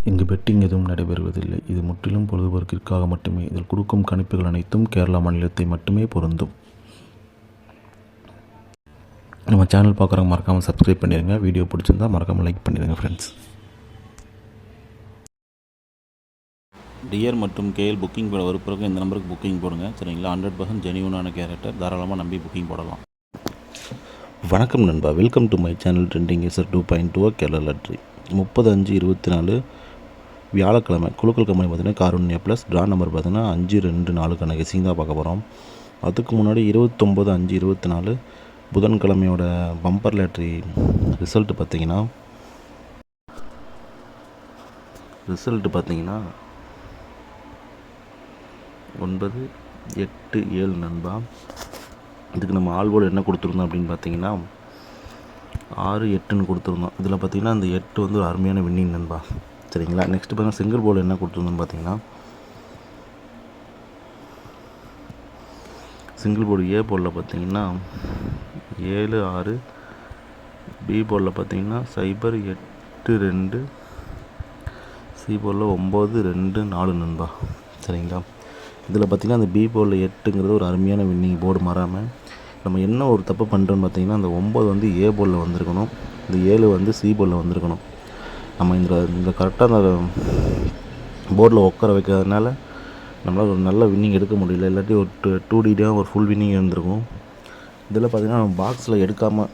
இங்கு பெட்டிங் எதுவும் நடைபெறுவதில்லை. இது முற்றிலும் பொழுதுபோக்கிற்காக மட்டுமே. இதில் கொடுக்கும் கணிப்புகள் அனைத்தும் கேரளா மாநிலத்தை மட்டுமே பொருந்தும். நம்ம சேனல் பார்க்குறவங்க மறக்காமல் சப்ஸ்கிரைப் பண்ணிடுங்க. வீடியோ பிடிச்சிருந்தா மறக்காமல் லைக் பண்ணிடுங்க ஃப்ரெண்ட்ஸ். டியர் மற்றும் கேஎல் புக்கிங் போட பிறகு இந்த நம்பருக்கு புக்கிங் போடுங்க. சரிங்களா? 100% ஜெனியூனான கேரக்டர், தாராளமாக நம்பி புக்கிங் போடலாம். வணக்கம் நண்பா, welcome to my channel trending SR 2.2 Kerala lottery. 30/5/24 வியாழக்கிழமை குழுக்கள் கம்பெனி பார்த்தீங்கன்னா காருண்யா ப்ளஸ் ட்ரா நம்பர் பார்த்தீங்கன்னா 524 கெஸிங் தான் பார்க்க போகிறோம். அதுக்கு முன்னாடி 29/5/24 புதன்கிழமையோட பம்பர் லாட்ரி ரிசல்ட்டு பார்த்தீங்கன்னா 9, 8, 7 நண்பா. இதுக்கு நம்ம ஆல்போர்டு என்ன கொடுத்துருந்தோம் அப்படின்னு பார்த்தீங்கன்னா 6, 8ன்னு கொடுத்துருந்தோம். இதில் பார்த்தீங்கன்னா அந்த 8 வந்து ஒரு அருமையான வின்னிங் நண்பா. சரிங்களா? நெக்ஸ்ட்டு பார்த்தீங்கன்னா சிங்கிள் போர்டு என்ன கொடுத்துருந்தோம்னு பார்த்தீங்கன்னா சிங்கிள் போர்டு ஏ போர்டில் பார்த்தீங்கன்னா 7, 6, பி போர்டில் பார்த்தீங்கன்னா 0, 8, 2, சி போர்டில் 9, 2, 4 நண்பா. சரிங்களா? இதில் பார்த்திங்கன்னா அந்த பி போர்டில் 8ங்கிறது ஒரு அருமையான வின்னிங் போர்டு மாறாமல். நம்ம என்ன ஒரு தப்பு பண்ணுறோன்னு பார்த்திங்கன்னா அந்த 9 வந்து ஏ போர்டில் வந்திருக்கணும், இந்த 7 வந்து சி போர்டில் வந்திருக்கணும். நம்ம இந்த கரெக்டாக அந்த போர்டில் உட்கார வைக்கிறதுனால நம்மளால் ஒரு நல்ல வின்னிங் எடுக்க முடியல. இல்லாட்டி ஒரு 2D ஒரு ஃபுல் வின்னிங் இருந்திருக்கும். இதில் பார்த்திங்கன்னா நம்ம பாக்ஸில் எடுக்காமல்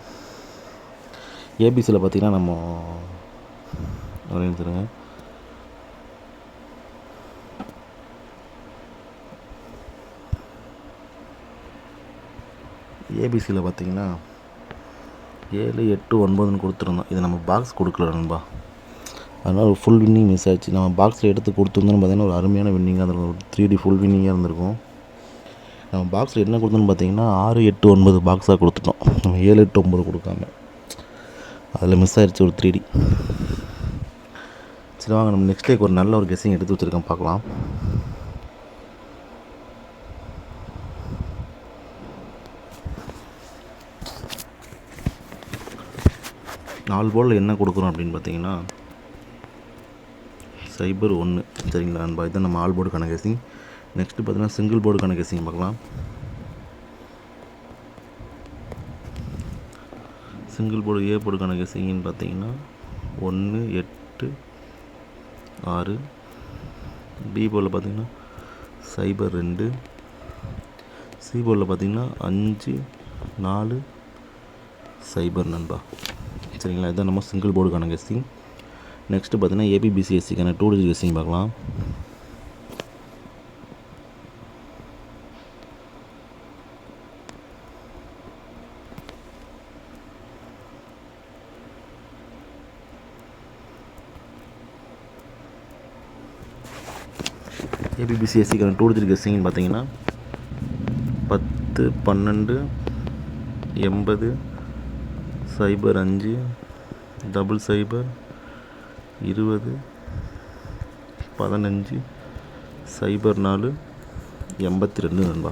ஏபிசியில் பார்த்திங்கன்னா நம்ம வரைஞ்சிருங்க. ஏபிசியில் பார்த்திங்கன்னா 7, 8, 9ன்னு கொடுத்துருந்தோம். இதை நம்ம பாக்ஸ் கொடுக்கல நண்பா, அதனால் ஒரு ஃபுல் வின்னிங் மிஸ் ஆகிடுச்சு. நம்ம பாக்ஸில் எடுத்து கொடுத்துருந்தோன்னு பார்த்தீங்கன்னா ஒரு அருமையான வின்னிங்காக இருந்திருக்கும், ஒரு 3D ஃபுல் வின்னிங்காக இருந்திருக்கும். நம்ம பாக்ஸில் என்ன கொடுத்தோன்னு பார்த்தீங்கன்னா 6, 8, 9 பாக்ஸாக கொடுத்துட்டோம். நம்ம 7, 8, 9 கொடுக்காம அதில் மிஸ் ஆகிடுச்சு ஒரு 3D. சரி வாங்க, நம்ம நெக்ஸ்ட் டேக்கு ஒரு நல்ல ஒரு கெஸ்ஸிங் எடுத்து வச்சுருக்கோம், பார்க்கலாம். நாலு போர்டில் என்ன கொடுக்குறோம் அப்படின்னு பார்த்தீங்கன்னா 0, 1. சரிங்களா நண்பா? இதுதான் நம்ம ஆல் போர்டு கணக்கேசிங். நெக்ஸ்ட்டு பார்த்தீங்கன்னா சிங்கிள் போர்டு கணக்கேசிங் பார்க்கலாம். சிங்கிள் போர்டு ஏ போர்டு கணக்கேசிங்னு பார்த்தீங்கன்னா 1, 8, 6. பி போர்டில் பார்த்தீங்கன்னா 0, 2. சி போர்டில் பார்த்தீங்கன்னா 5, 4, 0 நண்பா. சரிங்களா? இதுதான் நம்ம சிங்கிள் போர்டுக்கான கெஸ்ஸிங். நெக்ஸ்ட்டு பார்த்தீங்கன்னா ஏபிபிசிஎஸ்சிக்கான 2 டிஜிட் கெஸ்ஸிங் பார்க்கலாம். ஏபிபிசிஎஸ்சிக்கான 2 டிஜிட் கெஸ்ஸிங்னு பார்த்தீங்கன்னா 10, 12, 80, 05, 00, 20, 15, 04, 82 நண்பா.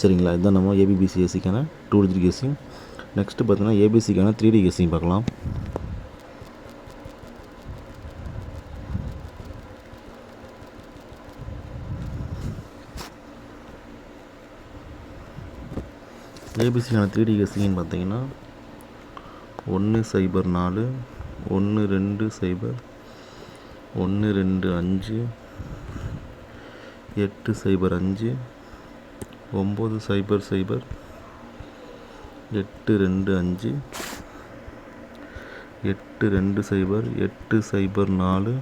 சரிங்களா? இதுதான் நம்ம ஏபிபிசிஎஸ்சிக்கான 2 டிஜிட் கெஸ்ஸிங். நெக்ஸ்ட்டு பார்த்தீங்கன்னா ஏபிசிக்கான 3D கெஸ்ஸிங் பார்க்கலாம். ஏபிசிக்கான 3D கெஸ்ஸிங்னு பார்த்தீங்கன்னா 1, 0, 4, 1, 2, 0, 1, 2, 5, 8, 0, 5, 9, 0, 0, 8, 2, 5, 8, 2, 0, 8, 0, 4,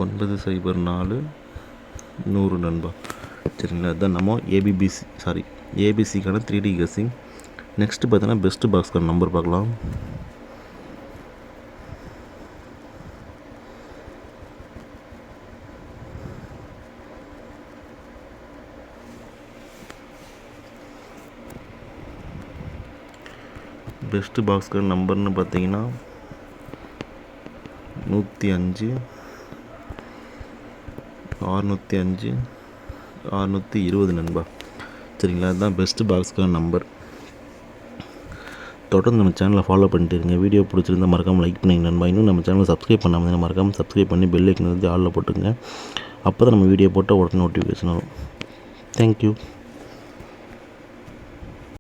9, 0, 4, 100 நண்பா. சரிங்களா? அதுதான் நம்ம ஏபிசிக்கான 3D கெஸ்ஸிங். நெக்ஸ்ட்டு பார்த்தீங்கன்னா பெஸ்ட்டு பாக்ஸ்க்கான நம்பர் பார்க்கலாம். பெஸ்ட்டு பாக்ஸ்க்கான நம்பர்னு பார்த்தீங்கன்னா 105, 605, 620 நண்பா. சரிங்களா? அதுதான் பெஸ்ட்டு பாக்ஸ்க்கான நம்பர். தொடர்ந்து நம்ம சேனலை ஃபாலோ பண்ணிட்டு இருங்க. வீடியோ பிடிச்சிருந்தா மறக்காமல் லைக் பண்ணிங்க நண்பா. இன்னும் நம்ம சேனலை சப்ஸ்கிரைப் பண்ணாமல் மறக்காமல் சப்ஸ்கிரைப் பண்ணி பெல் ஐக்கன் வந்து ஆளில் போட்டுங்க. அப்போ தான் நம்ம வீடியோ போட்டால் உடனே நோட்டிஃபிகேஷன் வரும். தேங்க்யூ.